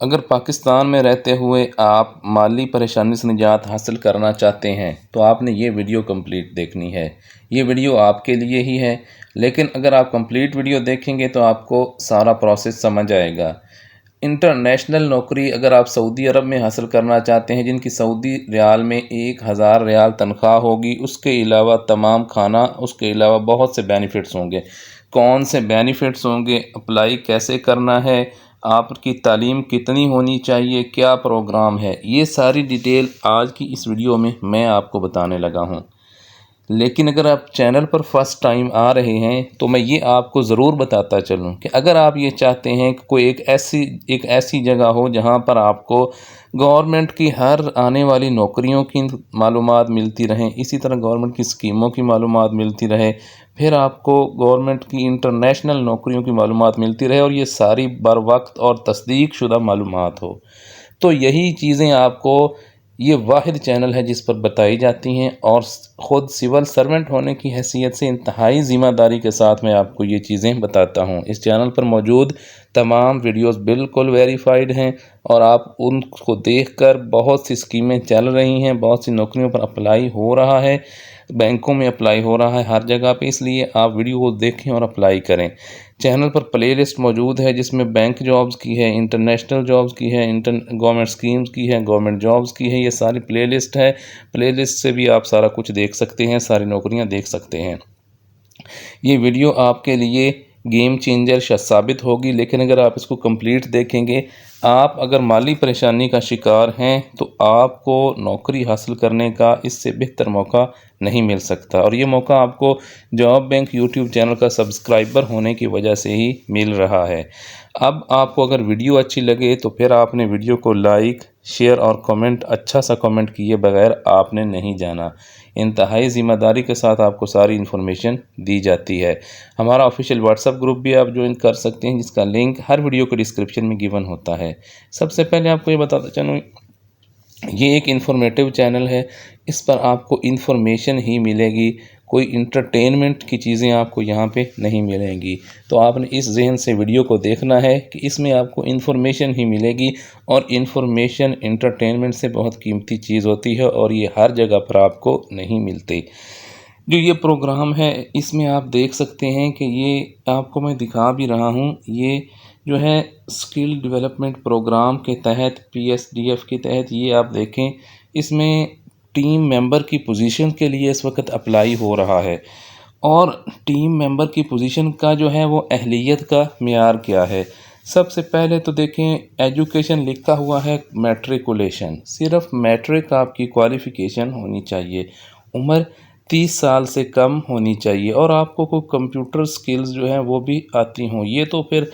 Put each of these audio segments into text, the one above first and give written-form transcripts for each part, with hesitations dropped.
अगर पाकिस्तान में रहते हुए आप माली परेशानी से निजात हासिल करना चाहते हैं तो आपने ये वीडियो कंप्लीट देखनी है। ये वीडियो आपके लिए ही है, लेकिन अगर आप कंप्लीट वीडियो देखेंगे तो आपको सारा प्रोसेस समझ आएगा। इंटरनेशनल नौकरी अगर आप सऊदी अरब में हासिल करना चाहते हैं, जिनकी सऊदी रियाल में 1000 रियाल तनख्वाह होगी, उसके अलावा तमाम खाना, उसके अलावा बहुत से बेनिफिट्स होंगे। कौन से बेनिफिट्स होंगे, अप्लाई कैसे करना है, आपकी तालीम कितनी होनी चाहिए, क्या प्रोग्राम है, ये सारी डिटेल आज की इस वीडियो में मैं आपको बताने लगा हूँ। लेकिन अगर आप चैनल पर फर्स्ट टाइम आ रहे हैं तो मैं ये आपको ज़रूर बताता चलूँ कि अगर आप ये चाहते हैं कि कोई एक ऐसी जगह हो जहाँ पर आपको गवर्नमेंट की हर आने वाली नौकरियों की मालूमात मिलती रहें, इसी तरह गवर्नमेंट की स्कीमों की मालूमात मिलती रहे, फिर आपको गवर्नमेंट की इंटरनेशनल नौकरियों की मालूमात मिलती रहे और ये सारी बर वक्त और तस्दीक शुदा मालूमात हो, तो यही चीज़ें आपको ये वाहिद चैनल है जिस पर बताई जाती हैं। और ख़ुद सिविल सर्वेंट होने की हैसियत से इंतहाई ज़िम्मेदारी के साथ मैं आपको ये चीज़ें बताता हूँ। इस चैनल पर मौजूद तमाम वीडियोस बिल्कुल वेरीफाइड हैं और आप उनको देखकर बहुत सी स्कीमें चल रही हैं, बहुत सी नौकरियों पर अप्लाई हो रहा है, बैंकों में अप्लाई हो रहा है, हर जगह पे, इसलिए आप वीडियो को देखें और अप्लाई करें। चैनल पर प्लेलिस्ट मौजूद है जिसमें बैंक जॉब्स की है, इंटरनेशनल जॉब्स की है, गवर्नमेंट स्कीम्स की है, गवर्नमेंट जॉब्स की है, ये सारी प्लेलिस्ट है। प्लेलिस्ट से भी आप सारा कुछ देख सकते हैं, सारी नौकरियां देख सकते हैं। ये वीडियो आपके लिए गेम चेंजर साबित होगी, लेकिन अगर आप इसको कंप्लीट देखेंगे, आप अगर माली परेशानी का शिकार हैं तो आपको नौकरी हासिल करने का इससे बेहतर मौका नहीं मिल सकता। और ये मौका आपको जॉब बैंक यूट्यूब चैनल का सब्सक्राइबर होने की वजह से ही मिल रहा है। अब आपको अगर वीडियो अच्छी लगे तो फिर आपने वीडियो को लाइक, शेयर और कमेंट, अच्छा सा कमेंट किए बगैर आपने नहीं जाना। इंतहाई ज़िम्मेदारी के साथ आपको सारी इन्फॉर्मेशन दी जाती है। हमारा ऑफिशियल व्हाट्सएप ग्रुप भी आप ज्वाइन कर सकते हैं, जिसका लिंक हर वीडियो के डिस्क्रिप्शन में गिवन होता है। सबसे पहले आपको ये बताता चलूँ, ये एक इन्फॉर्मेटिव चैनल है, इस पर आपको इन्फॉर्मेशन ही मिलेगी, कोई इंटरटेनमेंट की चीज़ें आपको यहाँ पे नहीं मिलेंगी। तो आपने इस जहन से वीडियो को देखना है कि इसमें आपको इन्फॉर्मेशन ही मिलेगी, और इन्फॉर्मेशन इंटरटेनमेंट से बहुत कीमती चीज़ होती है और ये हर जगह पर आपको नहीं मिलती। जो ये प्रोग्राम है इसमें आप देख सकते हैं कि ये आपको मैं दिखा भी रहा हूँ, ये जो है स्किल डेवलपमेंट प्रोग्राम के तहत, PSDF के तहत, ये आप देखें, इसमें टीम मेंबर की पोजीशन के लिए इस वक्त अप्लाई हो रहा है। और टीम मेंबर की पोजीशन का जो है वो अहलियत का मेयार क्या है। सबसे पहले तो देखें, एजुकेशन लिखा हुआ है मैट्रिकुलेशन, सिर्फ मैट्रिक आपकी क्वालिफ़िकेशन होनी चाहिए, उम्र 30 साल से कम होनी चाहिए, और आपको कोई कंप्यूटर स्किल्स जो हैं वो भी आती हों। ये तो फिर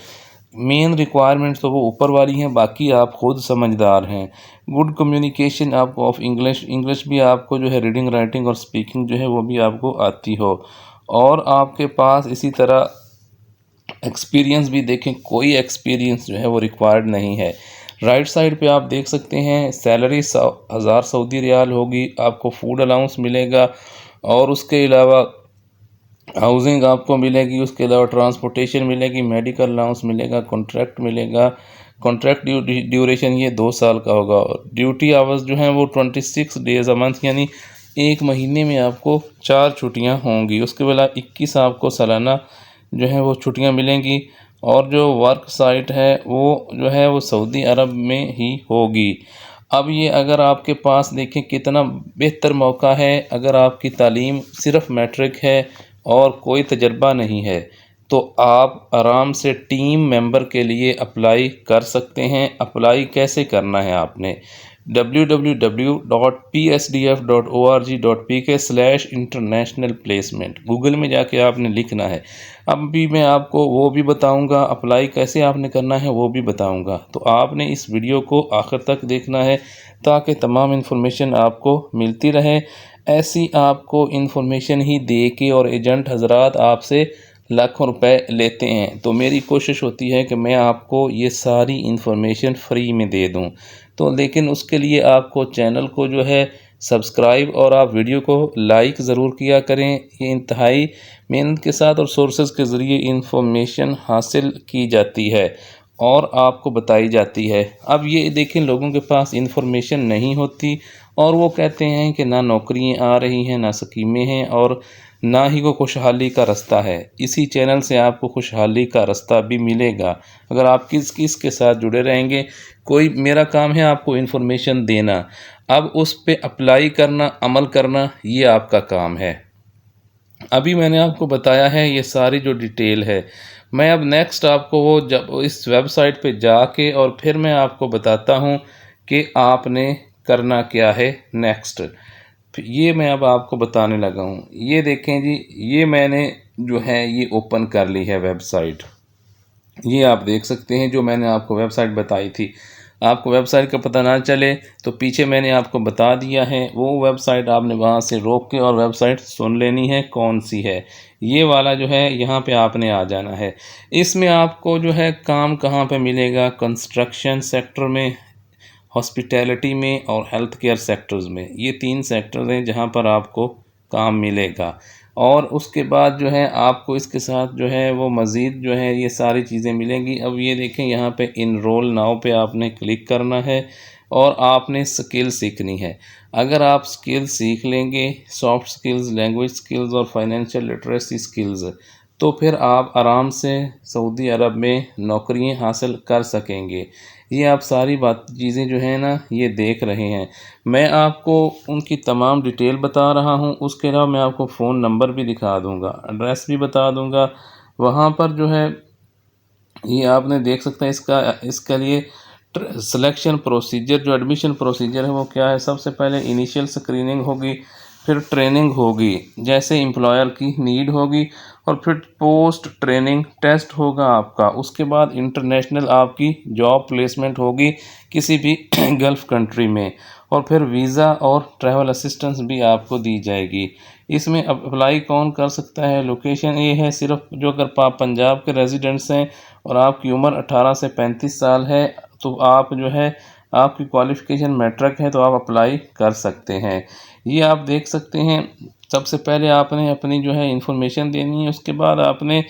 मेन रिक्वायरमेंट्स तो वो ऊपर वाली हैं, बाकी आप खुद समझदार हैं। गुड कम्युनिकेशन आपको ऑफ इंग्लिश भी आपको जो है रीडिंग, राइटिंग और स्पीकिंग जो है वो भी आपको आती हो, और आपके पास इसी तरह एक्सपीरियंस भी देखें, कोई एक्सपीरियंस जो है वो रिक्वायर्ड नहीं है। राइट साइड पे आप देख सकते हैं, सैलरी 1000 सऊदी रियाल होगी, आपको फूड अलाउंस मिलेगा, और उसके अलावा हाउसिंग आपको मिलेगी, उसके अलावा ट्रांसपोर्टेशन मिलेगी, मेडिकल अलाउंस मिलेगा, कॉन्ट्रैक्ट मिलेगा। कॉन्ट्रैक्ट ड्यूरेशन ये 2 साल का होगा। ड्यूटी आवर्स जो हैं वो 26 डेज अ मंथ, यानी एक महीने में आपको 4 छुट्टियां होंगी। उसके अलावा 21 आपको सालाना जो है वो छुट्टियां मिलेंगी, और जो वर्क साइट है वो जो है वो सऊदी अरब में ही होगी। अब ये अगर आपके पास देखें कितना बेहतर मौका है, अगर आपकी तालीम सिर्फ मैट्रिक है और कोई तजर्बा नहीं है, तो आप आराम से टीम मेंबर के लिए अप्लाई कर सकते हैं। अप्लाई कैसे करना है, आपने www.psdf.org.pk/international placement गूगल में जाके आपने लिखना है। अब भी मैं आपको वो भी बताऊंगा, अप्लाई कैसे आपने करना है वो भी बताऊंगा। तो आपने इस वीडियो को आखिर तक देखना है ताकि तमाम इन्फॉर्मेशन आपको मिलती रहे। ऐसी आपको इन्फॉर्मेशन ही दे के, और एजेंट हजरात आपसे लाखों रुपए लेते हैं, तो मेरी कोशिश होती है कि मैं आपको ये सारी इन्फॉर्मेशन फ्री में दे दूं। तो लेकिन उसके लिए आपको चैनल को जो है सब्सक्राइब और आप वीडियो को लाइक ज़रूर किया करें। ये इंतहाई मेहनत के साथ और सोर्सेज के ज़रिए इन्फॉर्मेशन हासिल की जाती है, और आपको बताई जाती है। अब ये देखें, लोगों के पास इन्फॉर्मेशन नहीं होती और वो कहते हैं कि ना नौकरियां आ रही हैं, ना स्कीमें हैं और ना ही वो खुशहाली का रास्ता है। इसी चैनल से आपको खुशहाली का रास्ता भी मिलेगा अगर आप किस किस के साथ जुड़े रहेंगे। कोई मेरा काम है आपको इन्फॉर्मेशन देना, अब उस पे अप्लाई करना, अमल करना, ये आपका काम है। अभी मैंने आपको बताया है ये सारी जो डिटेल है। मैं अब नेक्स्ट आपको वो जब इस वेबसाइट पे जाके और फिर मैं आपको बताता हूँ कि आपने करना क्या है नेक्स्ट। ये मैं अब आपको बताने लगा हूँ। ये देखें जी, ये मैंने जो है ये ओपन कर ली है वेबसाइट। ये आप देख सकते हैं जो मैंने आपको वेबसाइट बताई थी। आपको वेबसाइट का पता ना चले तो पीछे मैंने आपको बता दिया है, वो वेबसाइट आपने वहाँ से रोक के और वेबसाइट सुन लेनी है कौन सी है। ये वाला जो है यहाँ पे आपने आ जाना है। इसमें आपको जो है काम कहाँ पे मिलेगा, कंस्ट्रक्शन सेक्टर में, हॉस्पिटैलिटी में और हेल्थ केयर सेक्टर्स में। ये 3 सेक्टर्स हैं जहाँ पर आपको काम मिलेगा। और उसके बाद जो है आपको इसके साथ जो है वो मज़ीद जो है ये सारी चीज़ें मिलेंगी। अब ये देखें, यहाँ पे इनरोल नाउ पे आपने क्लिक करना है और आपने स्किल सीखनी है। अगर आप स्किल सीख लेंगे, सॉफ्ट स्किल्स, लैंग्वेज स्किल्स और फाइनेंशियल लिटरेसी स्किल्स, तो फिर आप आराम से सऊदी अरब में नौकरियां हासिल कर सकेंगे। ये आप सारी बात चीज़ें जो हैं ना ये देख रहे हैं। मैं आपको उनकी तमाम डिटेल बता रहा हूँ, उसके अलावा मैं आपको फ़ोन नंबर भी दिखा दूँगा, एड्रेस भी बता दूँगा। वहाँ पर जो है ये आपने देख सकते हैं इसका लिए सिलेक्शन प्रोसीजर, जो एडमिशन प्रोसीजर है वो क्या है। सबसे पहले इनिशियल स्क्रीनिंग होगी, फिर ट्रेनिंग होगी जैसे एम्प्लॉयर की नीड होगी, और फिर पोस्ट ट्रेनिंग टेस्ट होगा आपका। उसके बाद इंटरनेशनल आपकी जॉब प्लेसमेंट होगी किसी भी गल्फ़ कंट्री में, और फिर वीज़ा और ट्रैवल असिस्टेंस भी आपको दी जाएगी। इसमें अप्लाई कौन कर सकता है, लोकेशन ये है सिर्फ जो अगर आप पंजाब के रेजिडेंट्स हैं और आपकी उम्र 18 से 35 साल है तो आप जो है आपकी क्वालिफ़िकेशन मैट्रिक है तो आप अप्लाई कर सकते हैं। ये आप देख सकते हैं। सबसे पहले आपने अपनी जो है इन्फॉर्मेशन देनी है, उसके बाद आपने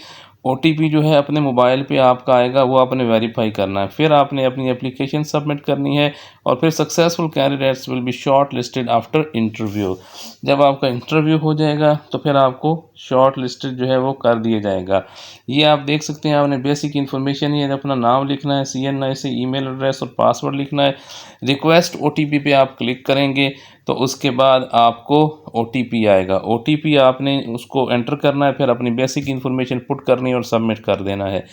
ओटीपी जो है अपने मोबाइल पे आपका आएगा, वो आपने वेरीफाई करना है। फिर आपने अपनी एप्लीकेशन सबमिट करनी है और फिर successful candidates will be short listed after interview. जब आपका इंटरव्यू हो जाएगा तो फिर आपको शॉर्ट लिस्टेड जो है वो कर दिया जाएगा। ये आप देख सकते हैं, आपने बेसिक इन्फॉर्मेशन ये अपना नाम लिखना है, CNI से ईमेल एड्रेस और पासवर्ड लिखना है। रिक्वेस्ट ओटीपी पे आप क्लिक करेंगे तो उसके बाद आपको ओटीपी आएगा। ओटीपी आपने उसको एंटर करना है, फिर अपनी बेसिक इन्फॉर्मेशन पुट करनी है और सबमिट कर देना है।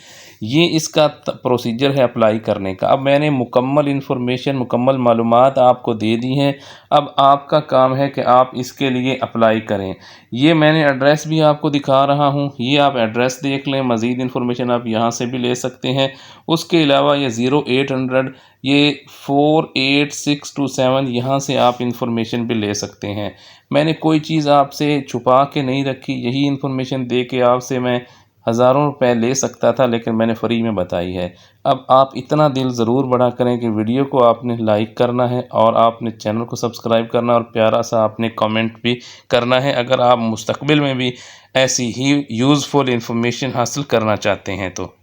ये इसका प्रोसीजर है अप्लाई करने का। अब मैंने मुकम्मल इन्फॉर्मेशन, मुकम्मल मालूमात आपको दे दी हैं। अब आपका काम है कि आप इसके लिए अप्लाई करें। ये मैंने एड्रेस भी आपको दिखा रहा हूँ, ये आप एड्रेस देख लें। मज़ीद इन्फॉर्मेशन आप यहाँ से भी ले सकते हैं। उसके अलावा ये 0800 ये 48627 यहाँ से आप इन्फॉर्मेशन भी ले सकते हैं। मैंने कोई चीज़ आपसे छुपा के नहीं रखी, यही इन्फॉर्मेशन दे के आपसे मैं हज़ारों रुपए ले सकता था, लेकिन मैंने फ्री में बताई है। अब आप इतना दिल ज़रूर बड़ा करें कि वीडियो को आपने लाइक करना है और आपने चैनल को सब्सक्राइब करना और प्यारा सा आपने कमेंट भी करना है अगर आप मुस्तकबिल में भी ऐसी ही यूज़फुल इन्फॉर्मेशन हासिल करना चाहते हैं तो।